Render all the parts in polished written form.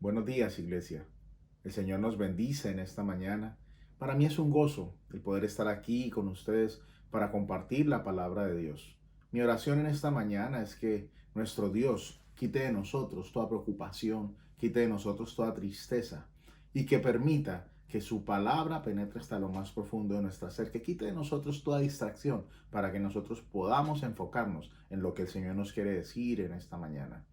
Buenos días, iglesia. El Señor nos bendice en esta mañana. Para mí es un gozo el poder estar aquí con ustedes para compartir la palabra de Dios. Mi oración en esta mañana es que nuestro Dios quite de nosotros toda preocupación, quite de nosotros toda tristeza y que permita que su palabra penetre hasta lo más profundo de nuestra ser, que quite de nosotros toda distracción para que nosotros podamos enfocarnos en lo que el Señor nos quiere decir en esta mañana.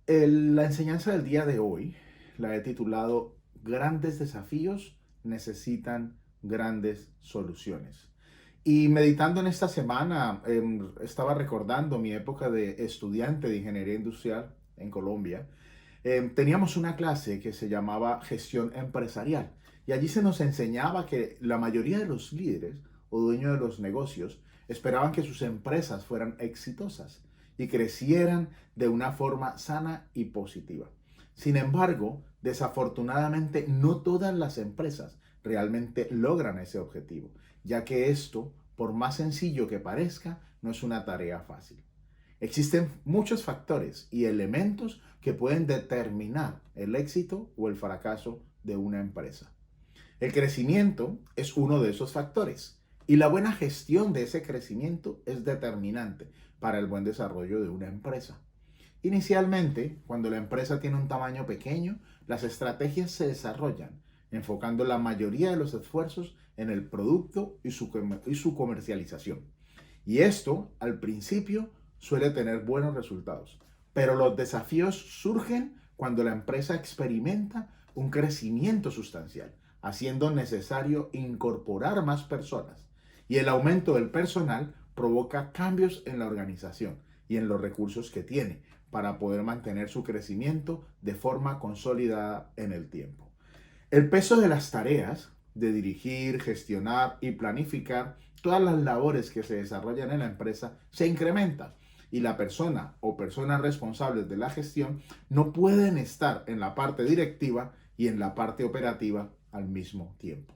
La enseñanza del día de hoy la he titulado Grandes desafíos necesitan grandes soluciones. Y meditando en esta semana, estaba recordando mi época de estudiante de ingeniería industrial en Colombia. Teníamos una clase que se llamaba gestión empresarial y allí se nos enseñaba que la mayoría de los líderes o dueños de los negocios esperaban que sus empresas fueran exitosas y crecieran de una forma sana y positiva. Sin embargo, desafortunadamente no todas las empresas realmente logran ese objetivo, ya que esto, por más sencillo que parezca, no es una tarea fácil. Existen muchos factores y elementos que pueden determinar el éxito o el fracaso de una empresa. El crecimiento es uno de esos factores y la buena gestión de ese crecimiento es determinante para el buen desarrollo de una empresa. Inicialmente, cuando la empresa tiene un tamaño pequeño, las estrategias se desarrollan enfocando la mayoría de los esfuerzos en el producto y su comercialización. Y esto, al principio, suele tener buenos resultados. Pero los desafíos surgen cuando la empresa experimenta un crecimiento sustancial, haciendo necesario incorporar más personas. Y el aumento del personal provoca cambios en la organización y en los recursos que tiene para poder mantener su crecimiento de forma consolidada en el tiempo. El peso de las tareas de dirigir, gestionar y planificar todas las labores que se desarrollan en la empresa se incrementa y la persona o personas responsables de la gestión no pueden estar en la parte directiva y en la parte operativa al mismo tiempo.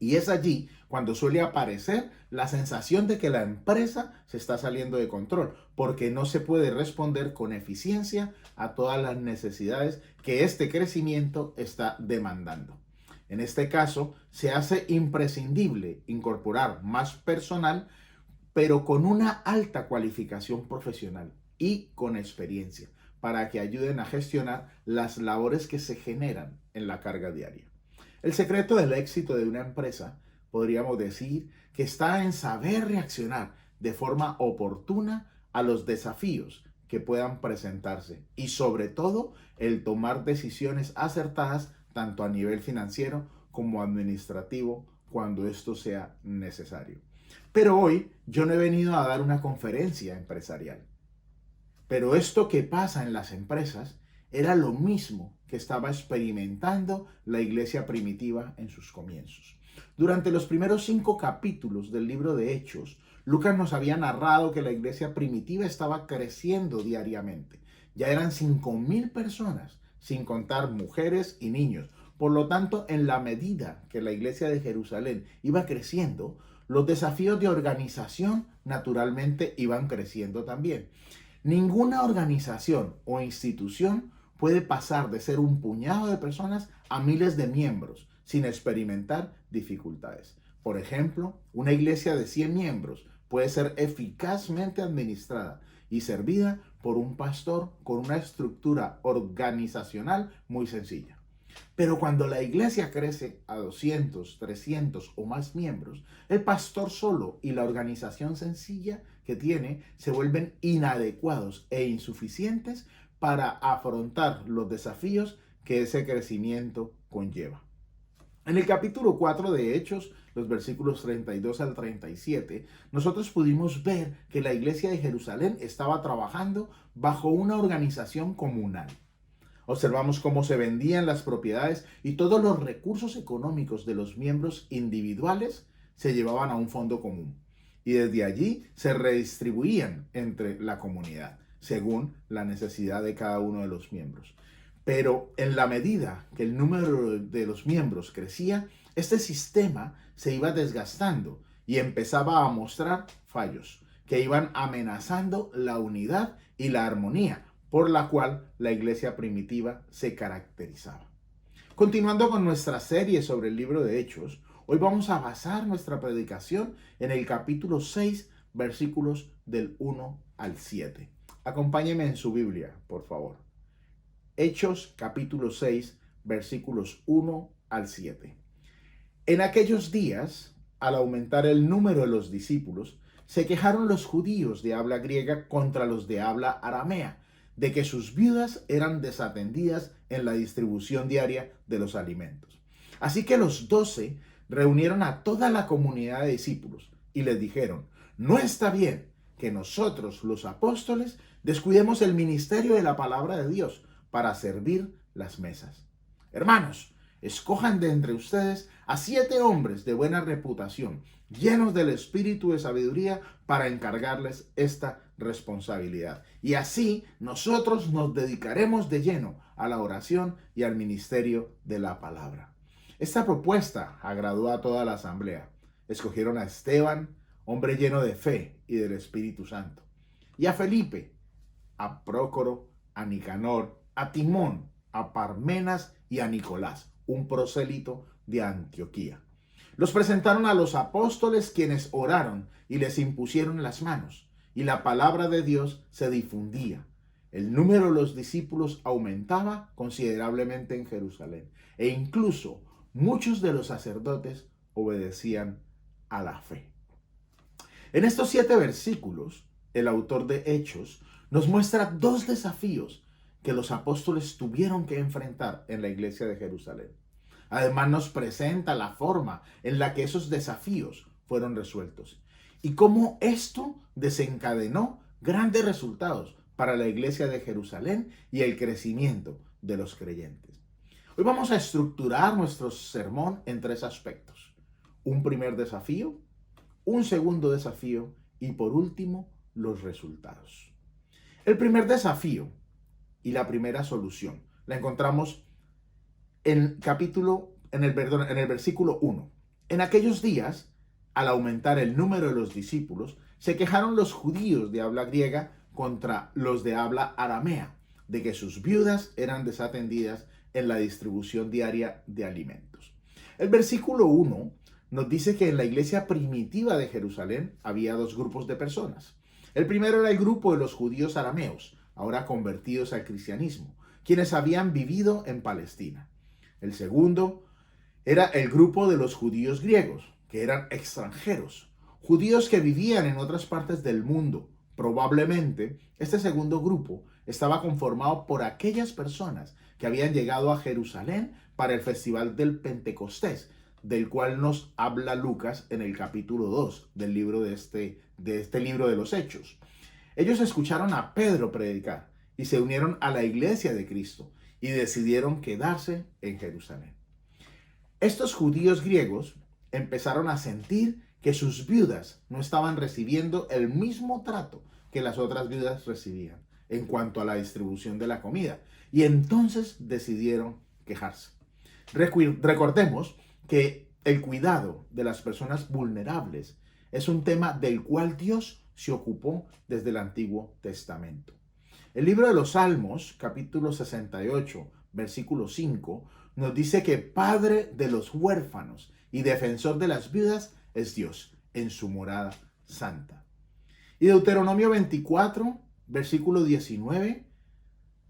Y es allí cuando suele aparecer la sensación de que la empresa se está saliendo de control, porque no se puede responder con eficiencia a todas las necesidades que este crecimiento está demandando. En este caso, se hace imprescindible incorporar más personal, pero con una alta cualificación profesional y con experiencia, para que ayuden a gestionar las labores que se generan en la carga diaria. El secreto del éxito de una empresa, podríamos decir, que está en saber reaccionar de forma oportuna a los desafíos que puedan presentarse y sobre todo el tomar decisiones acertadas tanto a nivel financiero como administrativo cuando esto sea necesario. Pero hoy yo no he venido a dar una conferencia empresarial. Pero esto que pasa en las empresas era lo mismo que estaba experimentando la iglesia primitiva en sus comienzos. Durante los primeros 5 capítulos del libro de Hechos, Lucas nos había narrado que la iglesia primitiva estaba creciendo diariamente. Ya eran 5.000 personas, sin contar mujeres y niños. Por lo tanto, en la medida que la iglesia de Jerusalén iba creciendo, los desafíos de organización naturalmente iban creciendo también. Ninguna organización o institución puede pasar de ser un puñado de personas a miles de miembros sin experimentar dificultades. Por ejemplo, una iglesia de 100 miembros puede ser eficazmente administrada y servida por un pastor con una estructura organizacional muy sencilla. Pero cuando la iglesia crece a 200, 300 o más miembros, el pastor solo y la organización sencilla que tiene se vuelven inadecuados e insuficientes para afrontar los desafíos que ese crecimiento conlleva. En el capítulo 4 de Hechos, los versículos 32 al 37, nosotros pudimos ver que la iglesia de Jerusalén estaba trabajando bajo una organización comunal. Observamos cómo se vendían las propiedades y todos los recursos económicos de los miembros individuales se llevaban a un fondo común. Y desde allí se redistribuían entre la comunidad, según la necesidad de cada uno de los miembros. Pero en la medida que el número de los miembros crecía, este sistema se iba desgastando y empezaba a mostrar fallos que iban amenazando la unidad y la armonía, por la cual la iglesia primitiva se caracterizaba. Continuando con nuestra serie sobre el libro de Hechos, hoy vamos a basar nuestra predicación en el capítulo 6, versículos del 1 al 7. Acompáñeme en su Biblia, por favor. Hechos capítulo 6, versículos 1 al 7. En aquellos días, al aumentar el número de los discípulos, se quejaron los judíos de habla griega contra los de habla aramea, de que sus viudas eran desatendidas en la distribución diaria de los alimentos. Así que los 12 reunieron a toda la comunidad de discípulos y les dijeron: no está bien que nosotros, los apóstoles, descuidemos el ministerio de la palabra de Dios para servir las mesas. Hermanos, escojan de entre ustedes a 7 hombres de buena reputación, llenos del espíritu de sabiduría, para encargarles esta responsabilidad. Y así nosotros nos dedicaremos de lleno a la oración y al ministerio de la palabra. Esta propuesta agradó a toda la asamblea. Escogieron a Esteban, hombre lleno de fe y del Espíritu Santo, y a Felipe, a Prócoro, a Nicanor, a Timón, a Parmenas y a Nicolás, un prosélito de Antioquía. Los presentaron a los apóstoles, quienes oraron y les impusieron las manos, y la palabra de Dios se difundía. El número de los discípulos aumentaba considerablemente en Jerusalén, e incluso muchos de los sacerdotes obedecían a la fe. En estos 7 versículos, el autor de Hechos nos muestra 2 desafíos que los apóstoles tuvieron que enfrentar en la iglesia de Jerusalén. Además, nos presenta la forma en la que esos desafíos fueron resueltos y cómo esto desencadenó grandes resultados para la iglesia de Jerusalén y el crecimiento de los creyentes. Hoy vamos a estructurar nuestro sermón en 3 aspectos: un primer desafío, un segundo desafío y, por último, los resultados. El primer desafío y la primera solución la encontramos en el versículo 1. En aquellos días, al aumentar el número de los discípulos, se quejaron los judíos de habla griega contra los de habla aramea, de que sus viudas eran desatendidas en la distribución diaria de alimentos. El versículo 1 nos dice que en la iglesia primitiva de Jerusalén había 2 grupos de personas. El primero era el grupo de los judíos arameos, ahora convertidos al cristianismo, quienes habían vivido en Palestina. El segundo era el grupo de los judíos griegos, que eran extranjeros, judíos que vivían en otras partes del mundo. Probablemente este segundo grupo estaba conformado por aquellas personas que habían llegado a Jerusalén para el festival del Pentecostés, del cual nos habla Lucas en el capítulo 2 del libro de este libro de los Hechos. Ellos escucharon a Pedro predicar y se unieron a la iglesia de Cristo y decidieron quedarse en Jerusalén. Estos judíos griegos empezaron a sentir que sus viudas no estaban recibiendo el mismo trato que las otras viudas recibían en cuanto a la distribución de la comida, y entonces decidieron quejarse. Recordemos que el cuidado de las personas vulnerables es un tema del cual Dios se ocupó desde el Antiguo Testamento. El libro de los Salmos, capítulo 68, versículo 5, nos dice que Padre de los huérfanos y defensor de las viudas es Dios en su morada santa. Y Deuteronomio 24, versículo 19,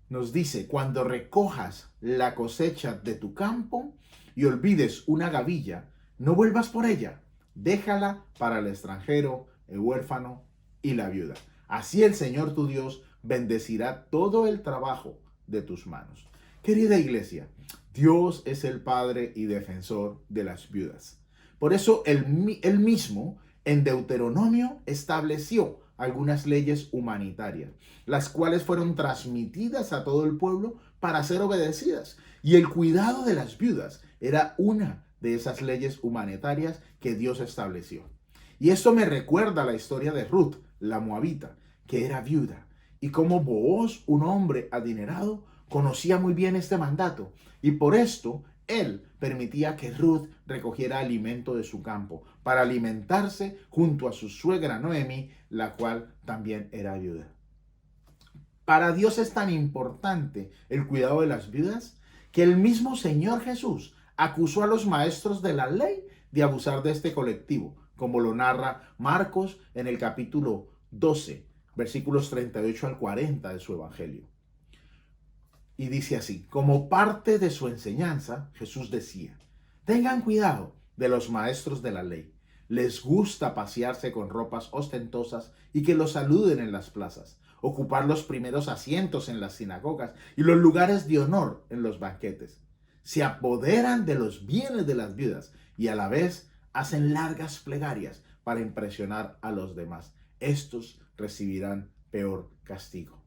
nos dice: cuando recojas la cosecha de tu campo y olvides una gavilla, no vuelvas por ella, déjala para el extranjero, el huérfano y la viuda. Así el Señor tu Dios bendecirá todo el trabajo de tus manos. Querida iglesia, Dios es el Padre y defensor de las viudas. Por eso Él mismo en Deuteronomio estableció algunas leyes humanitarias, las cuales fueron transmitidas a todo el pueblo para ser obedecidas. Y el cuidado de las viudas era una de esas leyes humanitarias que Dios estableció. Y esto me recuerda la historia de Ruth, la moabita, que era viuda, y cómo Booz, un hombre adinerado, conocía muy bien este mandato, y por esto él permitía que Ruth recogiera alimento de su campo para alimentarse junto a su suegra Noemí, la cual también era viuda. Para Dios es tan importante el cuidado de las viudas que el mismo Señor Jesús acusó a los maestros de la ley de abusar de este colectivo, como lo narra Marcos en el capítulo 12, versículos 38 al 40 de su evangelio. Y dice así: como parte de su enseñanza, Jesús decía: tengan cuidado de los maestros de la ley. Les gusta pasearse con ropas ostentosas y que los saluden en las plazas, ocupar los primeros asientos en las sinagogas y los lugares de honor en los banquetes. Se apoderan de los bienes de las viudas y a la vez hacen largas plegarias para impresionar a los demás. Estos recibirán peor castigo.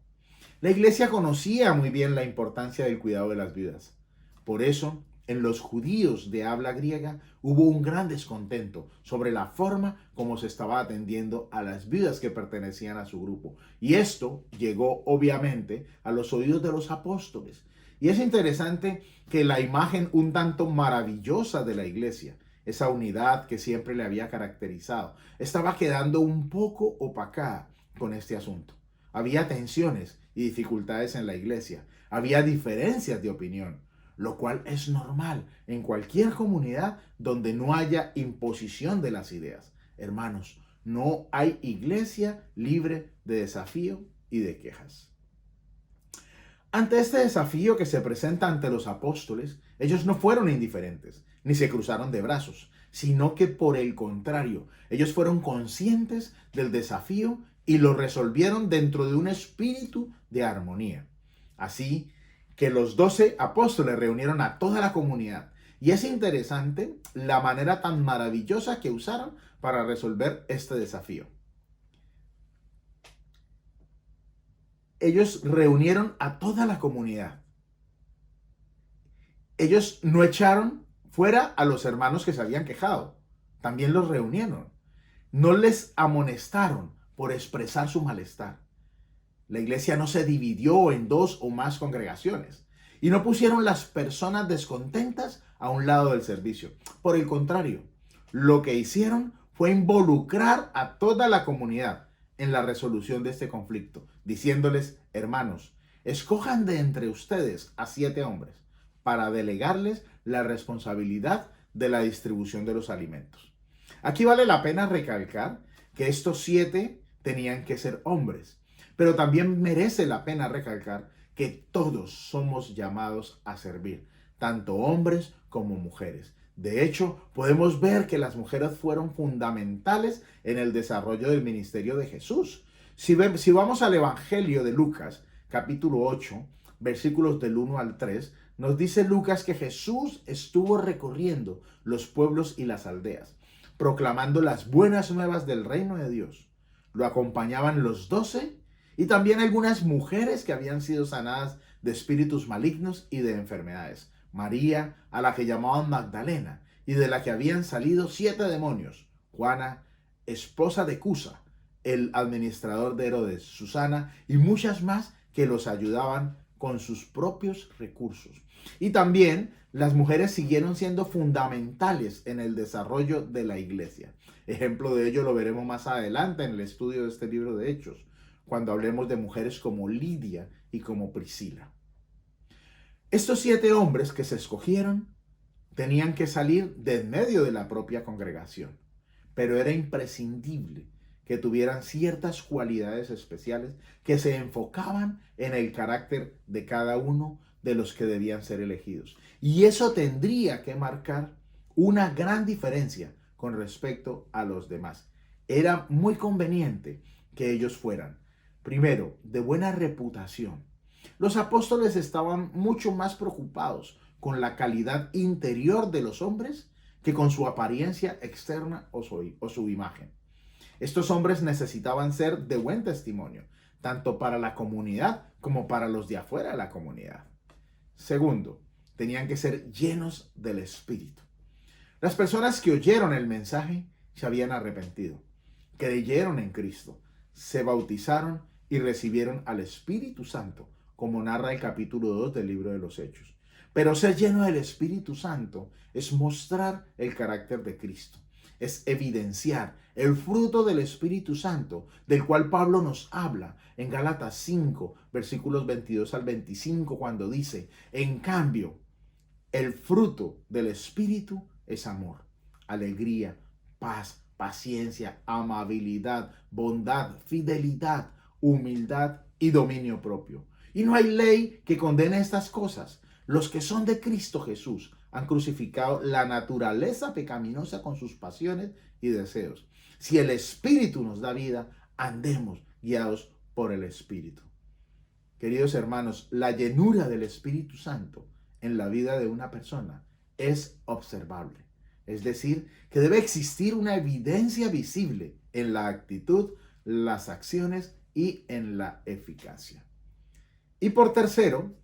La iglesia conocía muy bien la importancia del cuidado de las viudas. Por eso, en los judíos de habla griega hubo un gran descontento sobre la forma como se estaba atendiendo a las viudas que pertenecían a su grupo. Y esto llegó obviamente a los oídos de los apóstoles. Y es interesante que la imagen un tanto maravillosa de la iglesia, esa unidad que siempre le había caracterizado, estaba quedando un poco opacada con este asunto. Había tensiones y dificultades en la iglesia. Había diferencias de opinión, lo cual es normal en cualquier comunidad donde no haya imposición de las ideas. Hermanos, no hay iglesia libre de desafío y de quejas. Ante este desafío que se presenta ante los apóstoles, ellos no fueron indiferentes, ni se cruzaron de brazos, sino que por el contrario, ellos fueron conscientes del desafío y lo resolvieron dentro de un espíritu de armonía. Así que los 12 apóstoles reunieron a toda la comunidad. Y es interesante la manera tan maravillosa que usaron para resolver este desafío. Ellos reunieron a toda la comunidad. Ellos no echaron fuera a los hermanos que se habían quejado. También los reunieron. No les amonestaron por expresar su malestar. La iglesia no se dividió en 2 o más congregaciones y no pusieron las personas descontentas a un lado del servicio. Por el contrario, lo que hicieron fue involucrar a toda la comunidad en la resolución de este conflicto, diciéndoles: hermanos, escojan de entre ustedes a 7 hombres para delegarles la responsabilidad de la distribución de los alimentos. Aquí vale la pena recalcar que estos 7 tenían que ser hombres, pero también merece la pena recalcar que todos somos llamados a servir, tanto hombres como mujeres. De hecho, podemos ver que las mujeres fueron fundamentales en el desarrollo del ministerio de Jesús. Si vamos al Evangelio de Lucas, capítulo 8, versículos del 1 al 3, nos dice Lucas que Jesús estuvo recorriendo los pueblos y las aldeas, proclamando las buenas nuevas del reino de Dios. Lo acompañaban los 12 y también algunas mujeres que habían sido sanadas de espíritus malignos y de enfermedades. María, a la que llamaban Magdalena, y de la que habían salido 7 demonios. Juana, esposa de Cusa, el administrador de Herodes, Susana, y muchas más que los ayudaban con sus propios recursos. Y también las mujeres siguieron siendo fundamentales en el desarrollo de la iglesia. Ejemplo de ello lo veremos más adelante en el estudio de este libro de Hechos, cuando hablemos de mujeres como Lidia y como Priscila. Estos 7 hombres que se escogieron tenían que salir de en medio de la propia congregación, pero era imprescindible que tuvieran ciertas cualidades especiales que se enfocaban en el carácter de cada uno de los que debían ser elegidos. Y eso tendría que marcar una gran diferencia con respecto a los demás. Era muy conveniente que ellos fueran, primero, de buena reputación. Los apóstoles estaban mucho más preocupados con la calidad interior de los hombres que con su apariencia externa o su imagen. Estos hombres necesitaban ser de buen testimonio, tanto para la comunidad como para los de afuera de la comunidad. Segundo, tenían que ser llenos del Espíritu. Las personas que oyeron el mensaje se habían arrepentido, creyeron en Cristo, se bautizaron y recibieron al Espíritu Santo, como narra el capítulo 2 del libro de los Hechos. Pero ser lleno del Espíritu Santo es mostrar el carácter de Cristo. es evidenciar el fruto del Espíritu Santo, del cual Pablo nos habla en Gálatas 5, versículos 22 al 25, cuando dice: en cambio, el fruto del Espíritu es amor, alegría, paz, paciencia, amabilidad, bondad, fidelidad, humildad y dominio propio. Y no hay ley que condene estas cosas. Los que son de Cristo Jesús han crucificado la naturaleza pecaminosa con sus pasiones y deseos. Si el Espíritu nos da vida, andemos guiados por el Espíritu. Queridos hermanos, la llenura del Espíritu Santo en la vida de una persona es observable. Es decir, que debe existir una evidencia visible en la actitud, las acciones y en la eficacia. Y por tercero,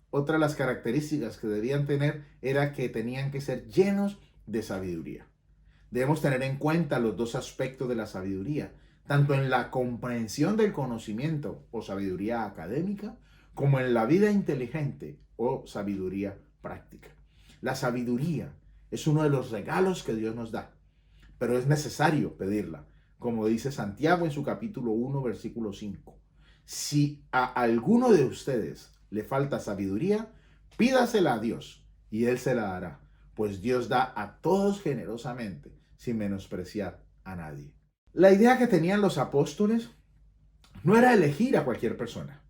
otra de las características que debían tener era que tenían que ser llenos de sabiduría. Debemos tener en cuenta los dos aspectos de la sabiduría, tanto en la comprensión del conocimiento o sabiduría académica, como en la vida inteligente o sabiduría práctica. La sabiduría es uno de los regalos que Dios nos da, pero es necesario pedirla, como dice Santiago en su capítulo 1, versículo 5. Si a alguno de ustedes le falta sabiduría, pídasela a Dios y Él se la dará, pues Dios da a todos generosamente, sin menospreciar a nadie. La idea que tenían los apóstoles no era elegir a cualquier persona,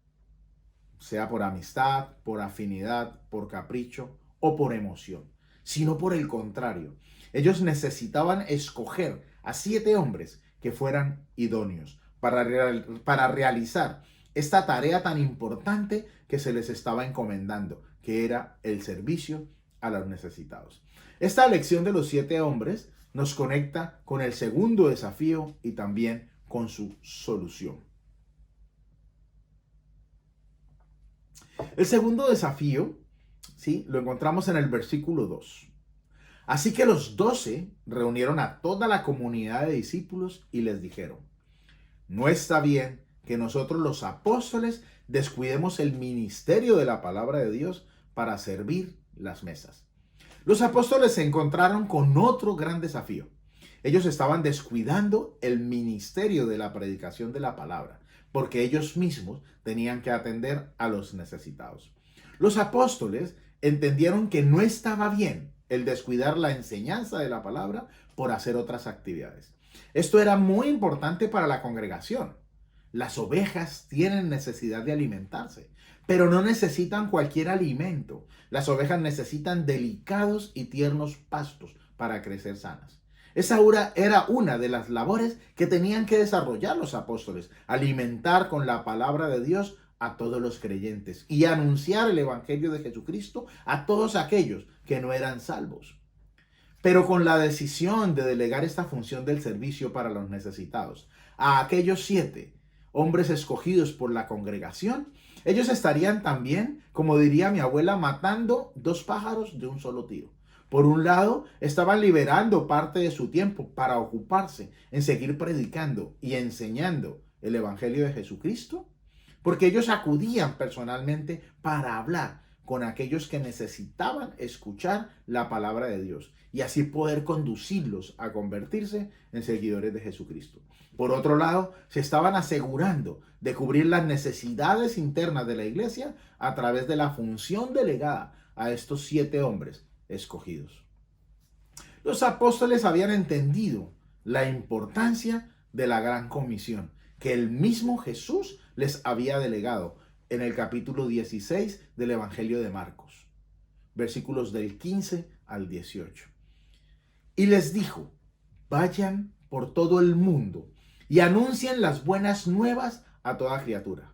sea por amistad, por afinidad, por capricho o por emoción, sino por el contrario. Ellos necesitaban escoger a 7 hombres que fueran idóneos para realizar esta tarea tan importante que se les estaba encomendando, que era el servicio a los necesitados. Esta elección de los 7 hombres nos conecta con el segundo desafío y también con su solución. El segundo desafío, ¿sí?, lo encontramos en el versículo 2. Así que los 12 reunieron a toda la comunidad de discípulos y les dijeron: no está bien que nosotros los apóstoles descuidemos el ministerio de la palabra de Dios para servir las mesas. Los apóstoles se encontraron con otro gran desafío. Ellos estaban descuidando el ministerio de la predicación de la palabra, porque ellos mismos tenían que atender a los necesitados. Los apóstoles entendieron que no estaba bien el descuidar la enseñanza de la palabra por hacer otras actividades. Esto era muy importante para la congregación. Las ovejas tienen necesidad de alimentarse, pero no necesitan cualquier alimento. Las ovejas necesitan delicados y tiernos pastos para crecer sanas. Esa era una de las labores que tenían que desarrollar los apóstoles: alimentar con la palabra de Dios a todos los creyentes y anunciar el evangelio de Jesucristo a todos aquellos que no eran salvos. Pero con la decisión de delegar esta función del servicio para los necesitados a aquellos 7 hombres escogidos por la congregación, ellos estarían también, como diría mi abuela, matando 2 pájaros de un solo tiro. Por un lado, estaban liberando parte de su tiempo para ocuparse en seguir predicando y enseñando el evangelio de Jesucristo, porque ellos acudían personalmente para hablar con aquellos que necesitaban escuchar la palabra de Dios y así poder conducirlos a convertirse en seguidores de Jesucristo. Por otro lado, se estaban asegurando de cubrir las necesidades internas de la iglesia a través de la función delegada a estos 7 hombres escogidos. Los apóstoles habían entendido la importancia de la gran comisión que el mismo Jesús les había delegado en el capítulo 16 del Evangelio de Marcos, versículos del 15 al 18. Y les dijo: vayan por todo el mundo y anuncien las buenas nuevas a toda criatura.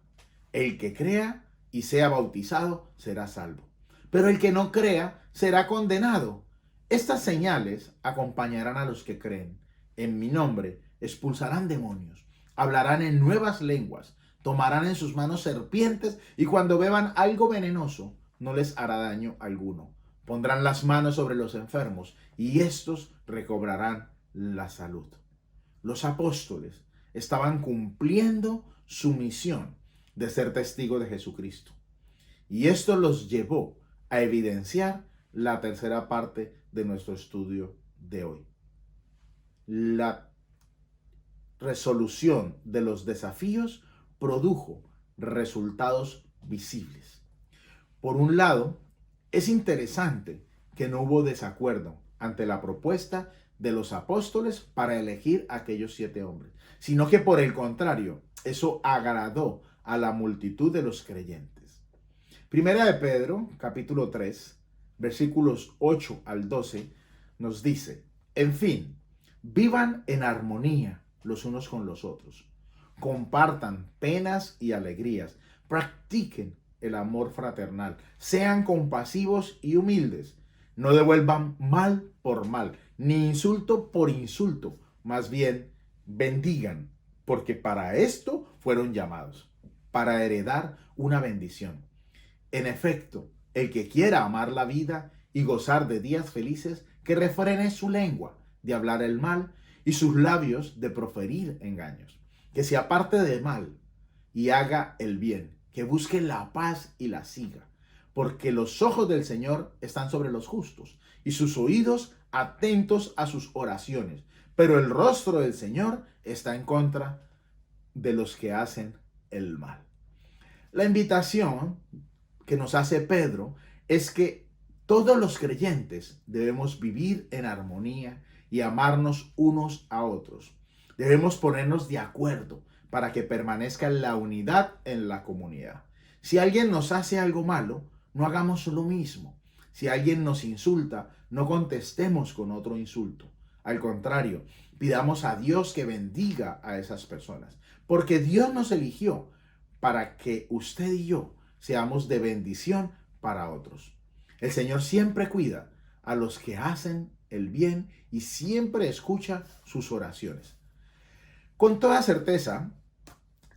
El que crea y sea bautizado será salvo, pero el que no crea será condenado. Estas señales acompañarán a los que creen. En mi nombre expulsarán demonios, hablarán en nuevas lenguas, tomarán en sus manos serpientes y cuando beban algo venenoso no les hará daño alguno. Pondrán las manos sobre los enfermos y estos recobrarán la salud. Los apóstoles estaban cumpliendo su misión de ser testigos de Jesucristo. Y esto los llevó a evidenciar la tercera parte de nuestro estudio de hoy. la resolución de los desafíos produjo resultados visibles. Por un lado, es interesante que no hubo desacuerdo ante la propuesta de los apóstoles para elegir a aquellos 7 hombres, sino que por el contrario, eso agradó a la multitud de los creyentes. Primera de Pedro, capítulo 3, versículos 8 al 12, nos dice: en fin, vivan en armonía los unos con los otros, compartan penas y alegrías, practiquen el amor fraternal, sean compasivos y humildes, no devuelvan mal por mal, ni insulto por insulto, más bien bendigan, porque para esto fueron llamados, para heredar una bendición. En efecto, el que quiera amar la vida y gozar de días felices, que refrene su lengua de hablar el mal y sus labios de proferir engaños. Que se aparte del mal y haga el bien, que busque la paz y la siga. Porque los ojos del Señor están sobre los justos y sus oídos atentos a sus oraciones. Pero el rostro del Señor está en contra de los que hacen el mal. La invitación que nos hace Pedro es que todos los creyentes debemos vivir en armonía y amarnos unos a otros. Debemos ponernos de acuerdo para que permanezca la unidad en la comunidad. Si alguien nos hace algo malo, no hagamos lo mismo. Si alguien nos insulta, no contestemos con otro insulto. Al contrario, pidamos a Dios que bendiga a esas personas, porque Dios nos eligió para que usted y yo seamos de bendición para otros. El Señor siempre cuida a los que hacen el bien y siempre escucha sus oraciones. Con toda certeza,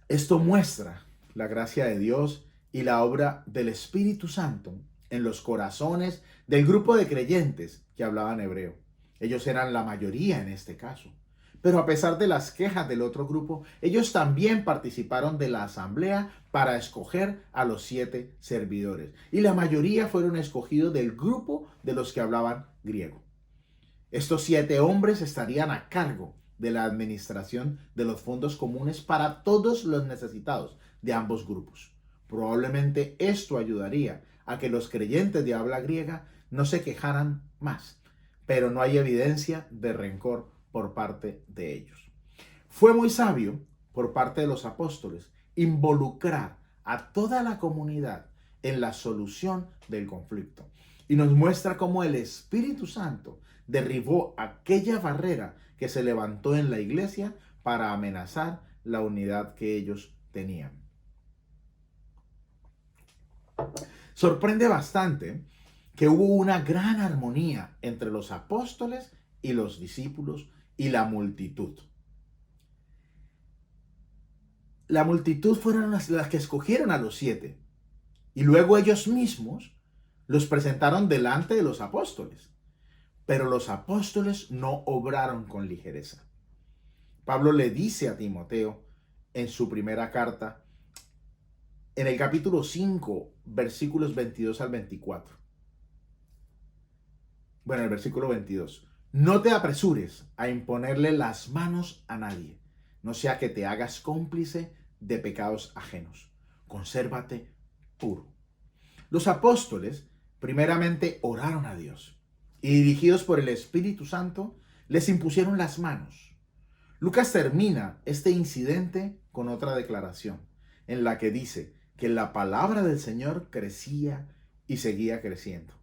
esto muestra la gracia de Dios y la obra del Espíritu Santo en los corazones del grupo de creyentes que hablaban hebreo. Ellos eran la mayoría en este caso. Pero a pesar de las quejas del otro grupo, ellos también participaron de la asamblea para escoger a los 7 servidores. Y la mayoría fueron escogidos del grupo de los que hablaban griego. Estos 7 hombres estarían a cargo de la administración de los fondos comunes para todos los necesitados de ambos grupos. Probablemente esto ayudaría a que los creyentes de habla griega no se quejaran más, pero no hay evidencia de rencor por parte de ellos. Fue muy sabio por parte de los apóstoles involucrar a toda la comunidad en la solución del conflicto. Y nos muestra cómo el Espíritu Santo derribó aquella barrera que se levantó en la iglesia para amenazar la unidad que ellos tenían. Sorprende bastante que hubo una gran armonía entre los apóstoles y los discípulos y la multitud. La multitud fueron las que escogieron a los 7 y luego ellos mismos los presentaron delante de los apóstoles. Pero los apóstoles no obraron con ligereza. Pablo le dice a Timoteo en su primera carta, en el capítulo 5, versículos 22 al 24. Bueno, el versículo 22. No te apresures a imponerle las manos a nadie, no sea que te hagas cómplice de pecados ajenos. Consérvate puro. Los apóstoles primeramente oraron a Dios y dirigidos por el Espíritu Santo les impusieron las manos. Lucas termina este incidente con otra declaración en la que dice que la palabra del Señor crecía y seguía creciendo.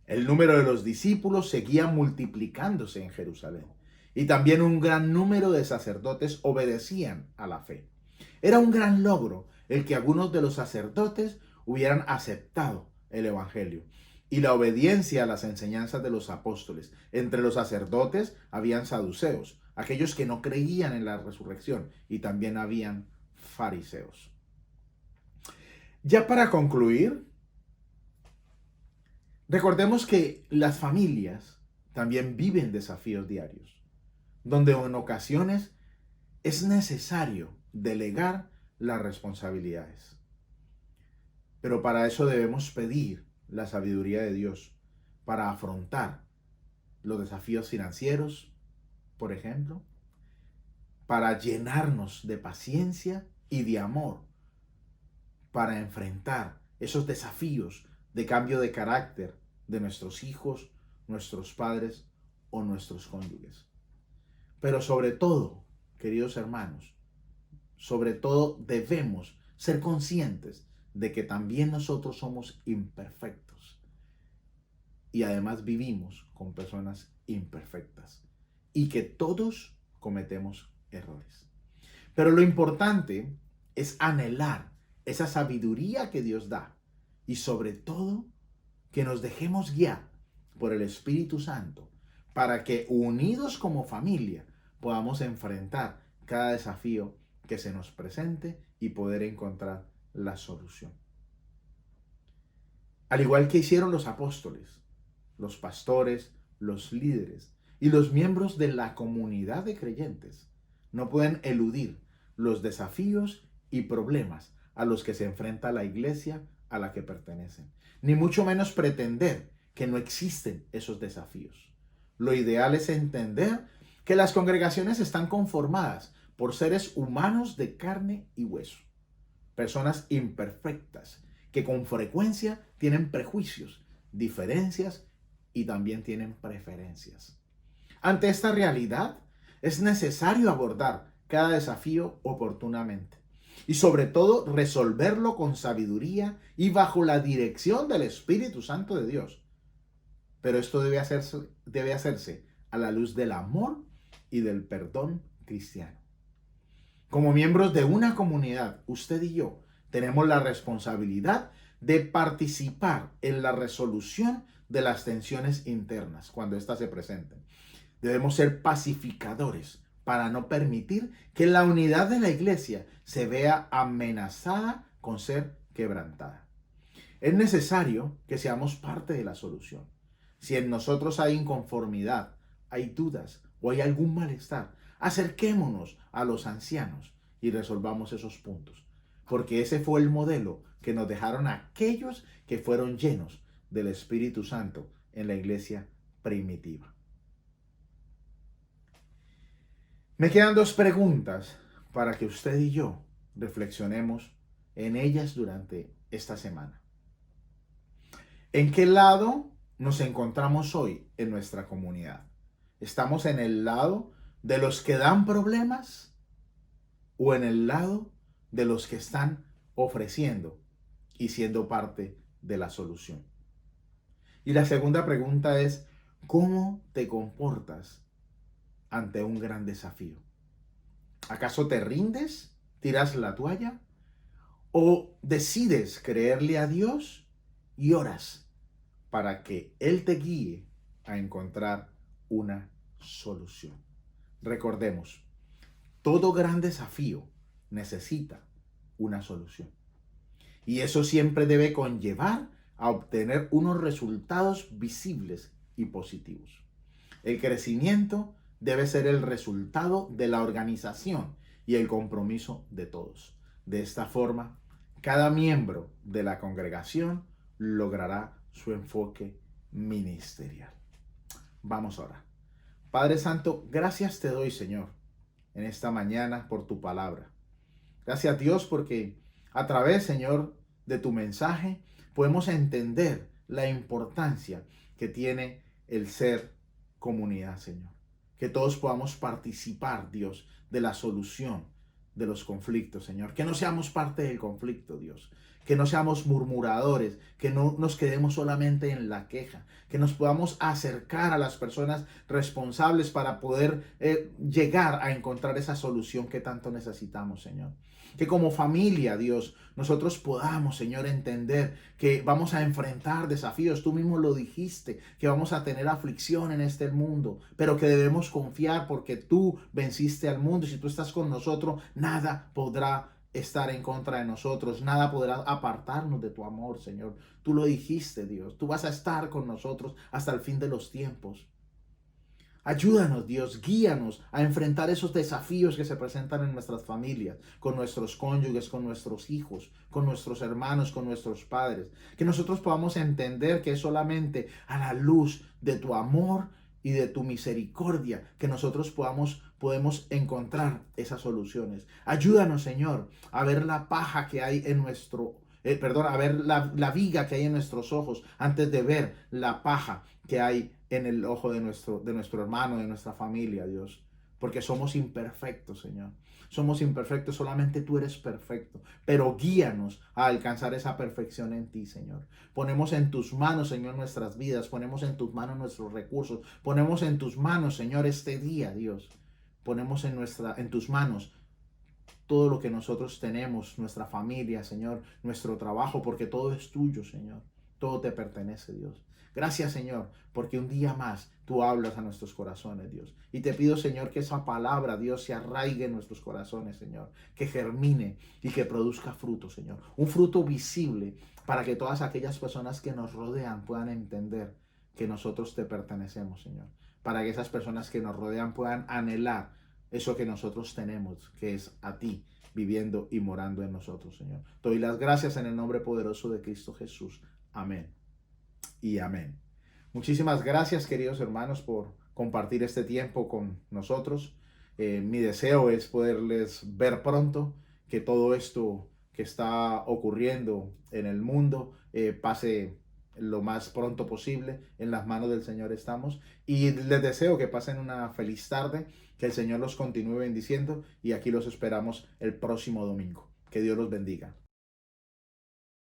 El número de los discípulos seguía multiplicándose en Jerusalén y también un gran número de sacerdotes obedecían a la fe. Era un gran logro el que algunos de los sacerdotes hubieran aceptado el Evangelio y la obediencia a las enseñanzas de los apóstoles. Entre los sacerdotes habían saduceos, aquellos que no creían en la resurrección, y también habían fariseos. Ya para concluir, recordemos que las familias también viven desafíos diarios, donde en ocasiones es necesario delegar las responsabilidades. Pero para eso debemos pedir la sabiduría de Dios para afrontar los desafíos financieros, por ejemplo, para llenarnos de paciencia y de amor, para enfrentar esos desafíos de cambio de carácter de nuestros hijos, nuestros padres o nuestros cónyuges. Pero sobre todo, queridos hermanos, sobre todo debemos ser conscientes de que también nosotros somos imperfectos y además vivimos con personas imperfectas y que todos cometemos errores. Pero lo importante es anhelar esa sabiduría que Dios da y sobre todo que nos dejemos guiar por el Espíritu Santo para que unidos como familia podamos enfrentar cada desafío que se nos presente y poder encontrar la solución. Al igual que hicieron los apóstoles, los pastores, los líderes y los miembros de la comunidad de creyentes, no pueden eludir los desafíos y problemas a los que se enfrenta la iglesia a la que pertenecen, ni mucho menos pretender que no existen esos desafíos. Lo ideal es entender que las congregaciones están conformadas por seres humanos de carne y hueso, personas imperfectas que con frecuencia tienen prejuicios, diferencias y también tienen preferencias. Ante esta realidad, es necesario abordar cada desafío oportunamente y sobre todo resolverlo con sabiduría y bajo la dirección del Espíritu Santo de Dios. Pero esto debe hacerse a la luz del amor y del perdón cristiano. Como miembros de una comunidad, usted y yo tenemos la responsabilidad de participar en la resolución de las tensiones internas cuando éstas se presenten. Debemos ser pacificadores para no permitir que la unidad de la iglesia se vea amenazada con ser quebrantada. Es necesario que seamos parte de la solución. Si en nosotros hay inconformidad, hay dudas o hay algún malestar, acerquémonos a los ancianos y resolvamos esos puntos, porque ese fue el modelo que nos dejaron aquellos que fueron llenos del Espíritu Santo en la iglesia primitiva. Me quedan dos preguntas para que usted y yo reflexionemos en ellas durante esta semana. ¿En qué lado nos encontramos hoy en nuestra comunidad? ¿Estamos en el lado de los que dan problemas o en el lado de los que están ofreciendo y siendo parte de la solución? Y la segunda pregunta es, ¿cómo te comportas ante un gran desafío? ¿Acaso te rindes, tiras la toalla o decides creerle a Dios y oras para que Él te guíe a encontrar una solución? Recordemos, todo gran desafío necesita una solución. Y eso siempre debe conllevar a obtener unos resultados visibles y positivos. El crecimiento debe ser el resultado de la organización y el compromiso de todos. De esta forma, cada miembro de la congregación logrará su enfoque ministerial. Vamos ahora. Padre Santo, gracias te doy, Señor, en esta mañana por tu palabra. Gracias, Dios, porque a través, Señor, de tu mensaje podemos entender la importancia que tiene el ser comunidad, Señor. Que todos podamos participar, Dios, de la solución de los conflictos, Señor. Que no seamos parte del conflicto, Dios. Que no seamos murmuradores, que no nos quedemos solamente en la queja, que nos podamos acercar a las personas responsables para poder llegar a encontrar esa solución que tanto necesitamos, Señor. Que como familia, Dios, nosotros podamos, Señor, entender que vamos a enfrentar desafíos. Tú mismo lo dijiste, que vamos a tener aflicción en este mundo, pero que debemos confiar porque tú venciste al mundo y si tú estás con nosotros, nada podrá estar en contra de nosotros, nada podrá apartarnos de tu amor, Señor. Tú lo dijiste, Dios, tú vas a estar con nosotros hasta el fin de los tiempos. Ayúdanos, Dios, guíanos a enfrentar esos desafíos que se presentan en nuestras familias, con nuestros cónyuges, con nuestros hijos, con nuestros hermanos, con nuestros padres. Que nosotros podamos entender que es solamente a la luz de tu amor y de tu misericordia que nosotros podemos encontrar esas soluciones. Ayúdanos, Señor, a ver la paja que hay en a ver la viga que hay en nuestros ojos antes de ver la paja que hay en el ojo de nuestro hermano, de nuestra familia, Dios. Porque somos imperfectos, Señor. Somos imperfectos, solamente tú eres perfecto. Pero guíanos a alcanzar esa perfección en ti, Señor. Ponemos en tus manos, Señor, nuestras vidas. Ponemos en tus manos nuestros recursos. Ponemos en tus manos, Señor, este día, Dios. Ponemos en tus manos todo lo que nosotros tenemos, nuestra familia, Señor, nuestro trabajo, porque todo es tuyo, Señor. Todo te pertenece, Dios. Gracias, Señor, porque un día más tú hablas a nuestros corazones, Dios. Y te pido, Señor, que esa palabra, Dios, se arraigue en nuestros corazones, Señor. Que germine y que produzca fruto, Señor. Un fruto visible para que todas aquellas personas que nos rodean puedan entender que nosotros te pertenecemos, Señor. Para que esas personas que nos rodean puedan anhelar eso que nosotros tenemos, que es a ti, viviendo y morando en nosotros, Señor. Te doy las gracias en el nombre poderoso de Cristo Jesús. Amén y amén. Muchísimas gracias, queridos hermanos, por compartir este tiempo con nosotros. Mi deseo es poderles ver pronto, que todo esto que está ocurriendo en el mundo pase lo más pronto posible. En las manos del Señor estamos. Y les deseo que pasen una feliz tarde, que el Señor los continúe bendiciendo y aquí los esperamos el próximo domingo. Que Dios los bendiga.